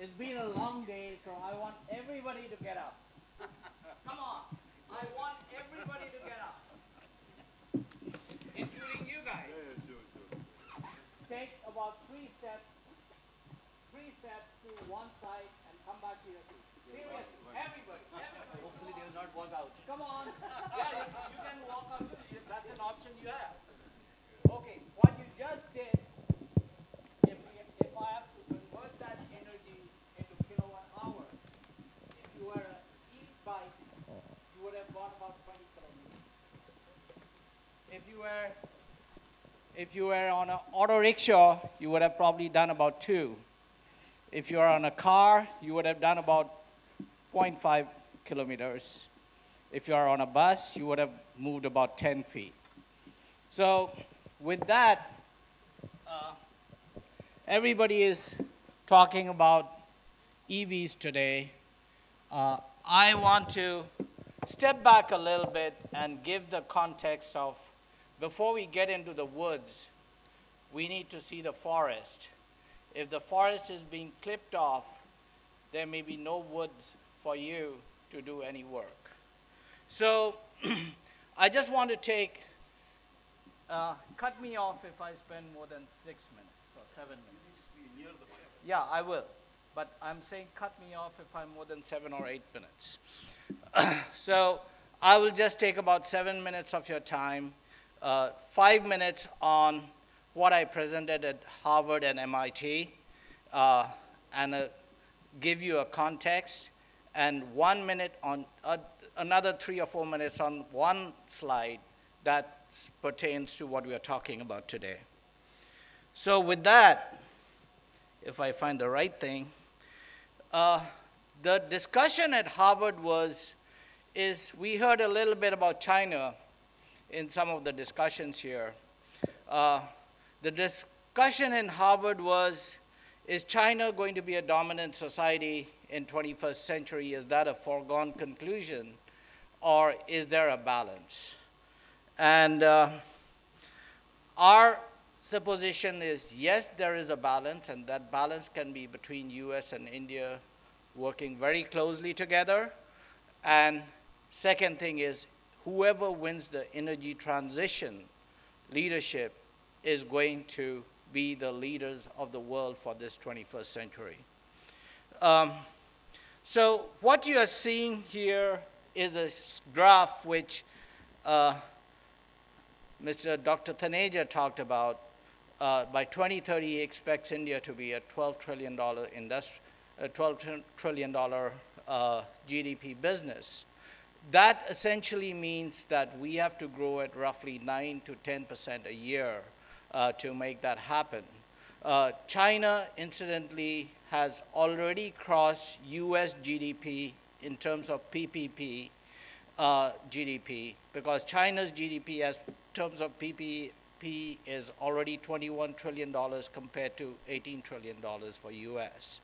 It's been a long day, so I want everybody to get up. Come on. I want everybody to get up. Including you guys. Take about three steps to one side and come back to your feet. Seriously, everybody. Hopefully they will not walk out. Come on. Yeah, you can walk out. That's an option you have. Okay, what you just did, if I have to convert that energy into kilowatt hours, if you were an e-bike, you would have gone about 20 kilometers. If you were on an auto rickshaw, you would have probably done about 2. If you are on a car, you would have done about 0.5 kilometers. If you are on a bus, you would have moved about 10 feet. So with that, everybody is talking about EVs today. I want to step back a little bit and give the context of, before we get into the woods, we need to see the forest. If the forest is being clipped off, there may be no woods for you to do any work. So I just want to take, cut me off if I spend more than 6 minutes or 7 minutes. Yeah, I will. But I'm saying cut me off if I'm more than 7 or 8 minutes. So I will just take about 7 minutes of your time, 5 minutes on what I presented at Harvard and MIT, and give you a context, and 1 minute on another 3 or 4 minutes on one slide that pertains to what we are talking about today. So with that, if I find the right thing, the discussion at Harvard is we heard a little bit about China in some of the discussions here. The discussion in Harvard was, is China going to be a dominant society in 21st century? Is that a foregone conclusion? Or is there a balance? And our supposition is, yes, there is a balance, and that balance can be between US and India working very closely together. And second thing is, whoever wins the energy transition leadership is going to be the leaders of the world for this 21st century. So what you are seeing here is a graph which Dr. Taneja talked about. By 2030, he expects India to be a $12 trillion GDP business. That essentially means that we have to grow at roughly 9 to 10% a year to make that happen. China, incidentally, has already crossed US GDP in terms of PPP GDP, because China's GDP as terms of PPP is already $21 trillion compared to $18 trillion for US.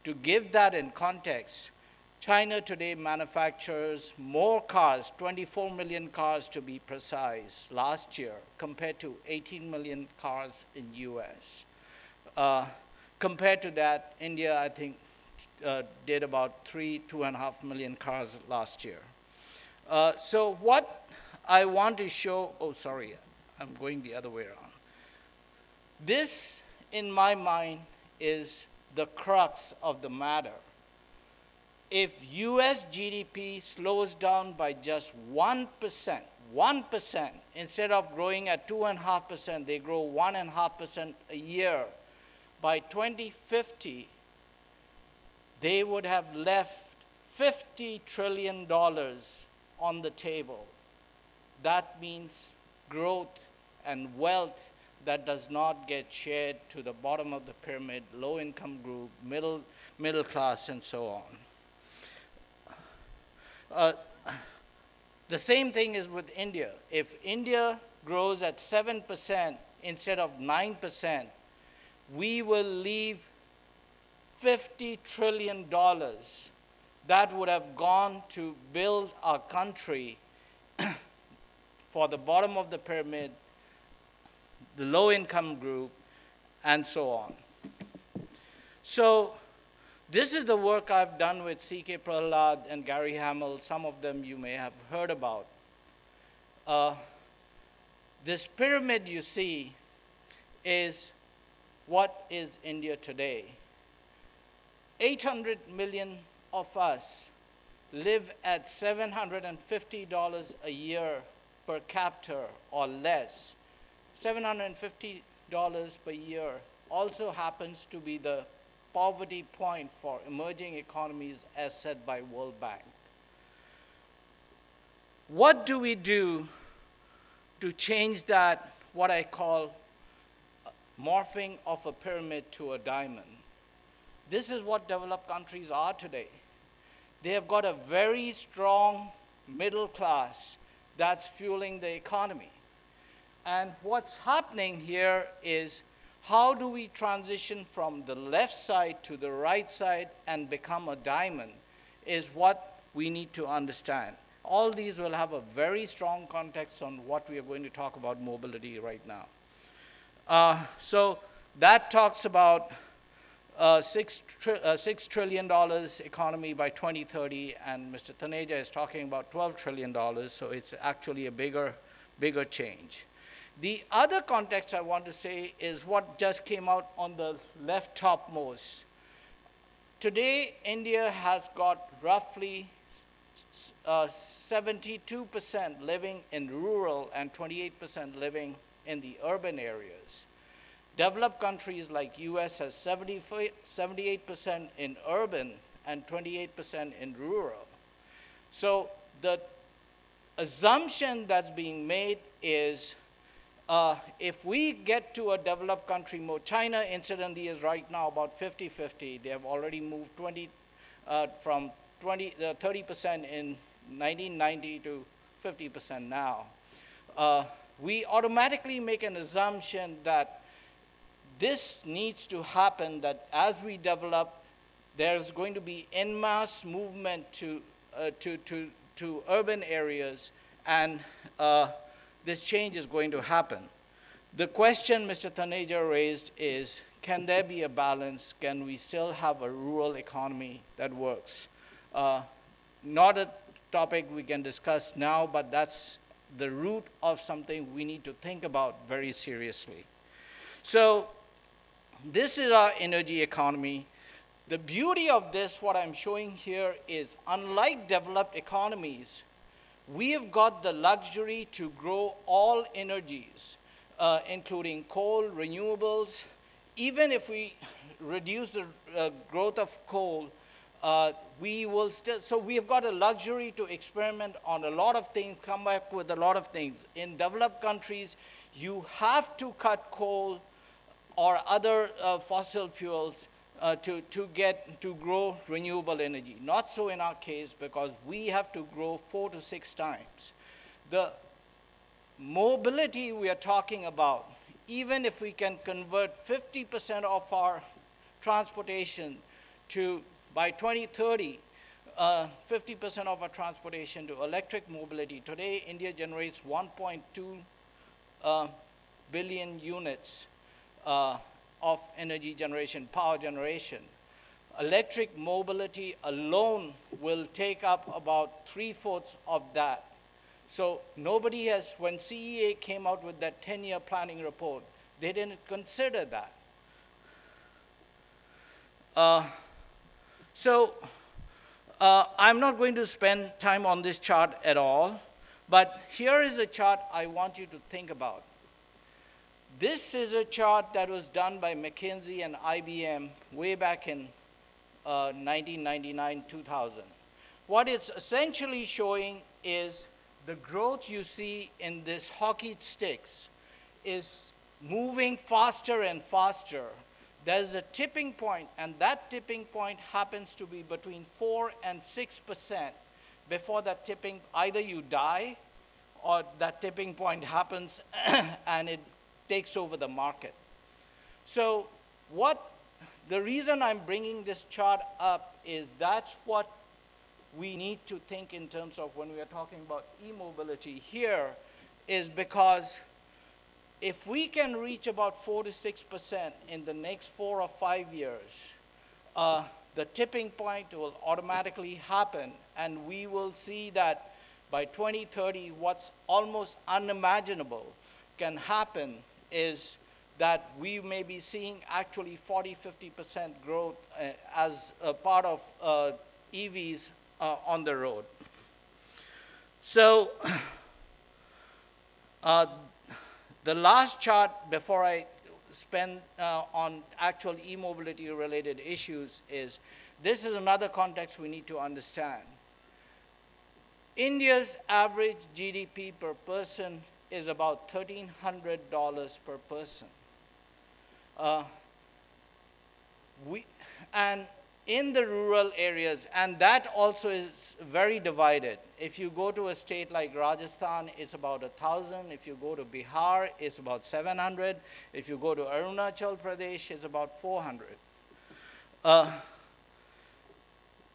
To give that in context, China today manufactures more cars, 24 million cars to be precise, last year, compared to 18 million cars in US. Compared to that, India, I think, did about 2.5 million cars last year. So what I want to show, oh, sorry, I'm going the other way around. This, in my mind, is the crux of the matter. If US GDP slows down by just 1%, instead of growing at 2.5%, they grow 1.5% a year, by 2050, they would have left $50 trillion on the table. That means growth and wealth that does not get shared to the bottom of the pyramid, low-income group, middle class, and so on. The same thing is with India. If India grows at 7% instead of 9%, we will leave $50 trillion that would have gone to build our country for the bottom of the pyramid, the low-income group, and so on. So This is the work I've done with C.K. Prahlad and Gary Hamel. Some of them you may have heard about. This pyramid you see is what is India today. 800 million of us live at $750 a year per capita or less. $750 per year also happens to be the poverty point for emerging economies as said by World Bank. What do we do to change that, what I call morphing of a pyramid to a diamond? This is what developed countries are today. They have got a very strong middle class that's fueling the economy. And what's happening here is how do we transition from the left side to the right side and become a diamond is what we need to understand. All these will have a very strong context on what we are going to talk about mobility right now. So that talks about $6 trillion economy by 2030, and Mr. Taneja is talking about $12 trillion, so it's actually a bigger change. The other context I want to say is what just came out on the left topmost. Today, India has got roughly 72% living in rural and 28% living in the urban areas. Developed countries like US has 78% in urban and 28% in rural. So the assumption that's being made is if we get to a developed country mode, China incidentally is right now about 50-50. They have already moved from 30% in 1990 to 50% now. We automatically make an assumption that this needs to happen, that as we develop, there's going to be en masse movement to urban areas, and this change is going to happen. The question Mr. Taneja raised is, can there be a balance? Can we still have a rural economy that works? Not a topic we can discuss now, but that's the root of something we need to think about very seriously. So this is our energy economy. The beauty of this, what I'm showing here, is unlike developed economies, we have got the luxury to grow all energies, including coal, renewables. Even if we reduce the growth of coal, we will still, so we have got a luxury to experiment on a lot of things, come back with a lot of things. In developed countries, you have to cut coal or other fossil fuels to grow renewable energy. Not so in our case, because we have to grow 4 to 6 times. The mobility we are talking about, even if we can convert 50% of our transportation to, by 2030, 50% of our transportation to electric mobility. Today, India generates 1.2 billion units of energy generation, power generation. Electric mobility alone will take up about 3/4 of that. So nobody has, when CEA came out with that 10-year planning report, they didn't consider that. I'm not going to spend time on this chart at all, but here is a chart I want you to think about. This is a chart that was done by McKinsey and IBM way back in 1999-2000. What it's essentially showing is the growth you see in this hockey sticks is moving faster and faster. There's a tipping point, and that tipping point happens to be between 4 and 6%. Before that tipping, either you die or that tipping point happens and it takes over the market. So the reason I'm bringing this chart up is that's what we need to think in terms of when we are talking about e-mobility here, is because if we can reach about 4 to 6% in the next 4 or 5 years, the tipping point will automatically happen, and we will see that by 2030, what's almost unimaginable can happen is that we may be seeing actually 40–50% growth as a part of EVs on the road. So the last chart before I spend on actual e-mobility related issues is, this is another context we need to understand. India's average GDP per person is about $1,300 per person. And in the rural areas, and that also is very divided. If you go to a state like Rajasthan, it's about 1,000. If you go to Bihar, it's about 700. If you go to Arunachal Pradesh, it's about 400.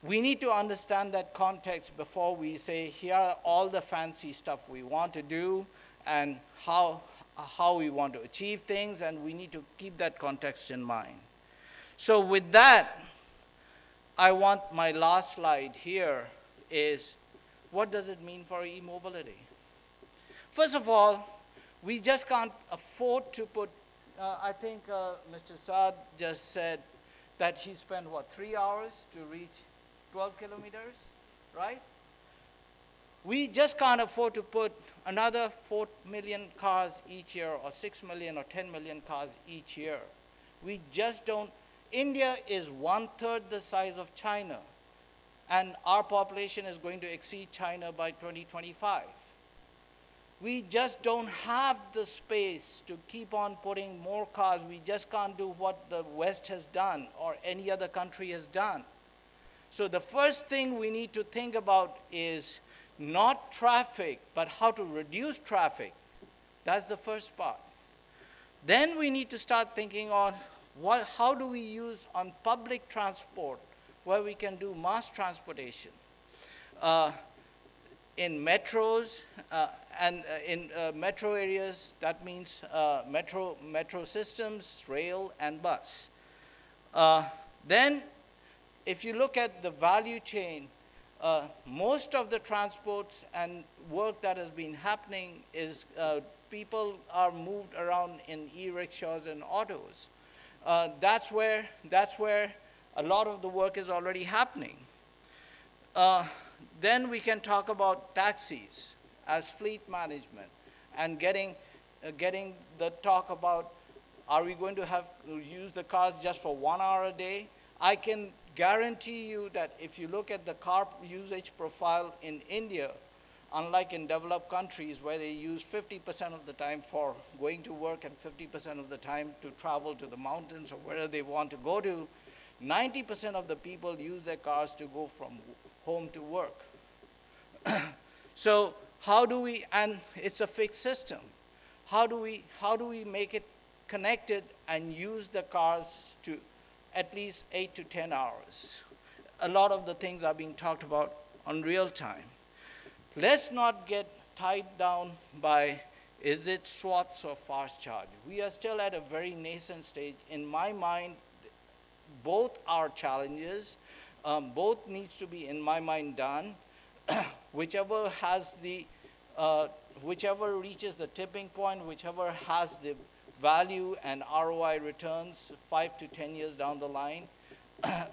We need to understand that context before we say, here are all the fancy stuff we want to do and how we want to achieve things, and we need to keep that context in mind. So with that, I want my last slide here is, what does it mean for e-mobility? First of all, we just can't afford to put, I think Mr. Saad just said that he spent, what, 3 hours to reach 12 kilometers, right? We just can't afford to put another 4 million cars each year, or 6 million or 10 million cars each year. We just don't. India is 1/3 the size of China, and our population is going to exceed China by 2025. We just don't have the space to keep on putting more cars. We just can't do what the West has done or any other country has done. So the first thing we need to think about is not traffic, but how to reduce traffic. That's the first part. Then we need to start thinking on how do we use on public transport where we can do mass transportation. In metros and in metro areas, that means metro systems, rail and bus. Then if you look at the value chain, most of the transports and work that has been happening is people are moved around in e-rickshaws and autos. That's where a lot of the work is already happening. Then we can talk about taxis as fleet management and getting the talk about, are we going to use the cars just for 1 hour a day? I can guarantee you that if you look at the car usage profile in India, unlike in developed countries where they use 50% of the time for going to work and 50% of the time to travel to the mountains or wherever they want to go to, 90% of the people use their cars to go from home to work. So how do we, and it's a fixed system, how do we make it connected and use the cars to at least 8 to 10 hours? A lot of the things are being talked about on real time. Let's not get tied down by, is it swaths or fast charge? We are still at a very nascent stage. In my mind, both are challenges. Both needs to be, in my mind, done. Whichever reaches the tipping point, whichever has the value and ROI returns 5 to 10 years down the line,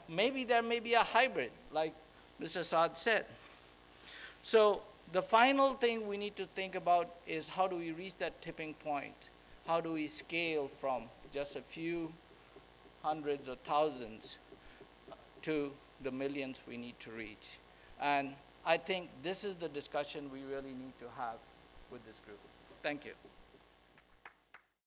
maybe there may be a hybrid, like Mr. Saad said. So the final thing we need to think about is, how do we reach that tipping point? How do we scale from just a few hundreds or thousands to the millions we need to reach? And I think this is the discussion we really need to have with this group. Thank you.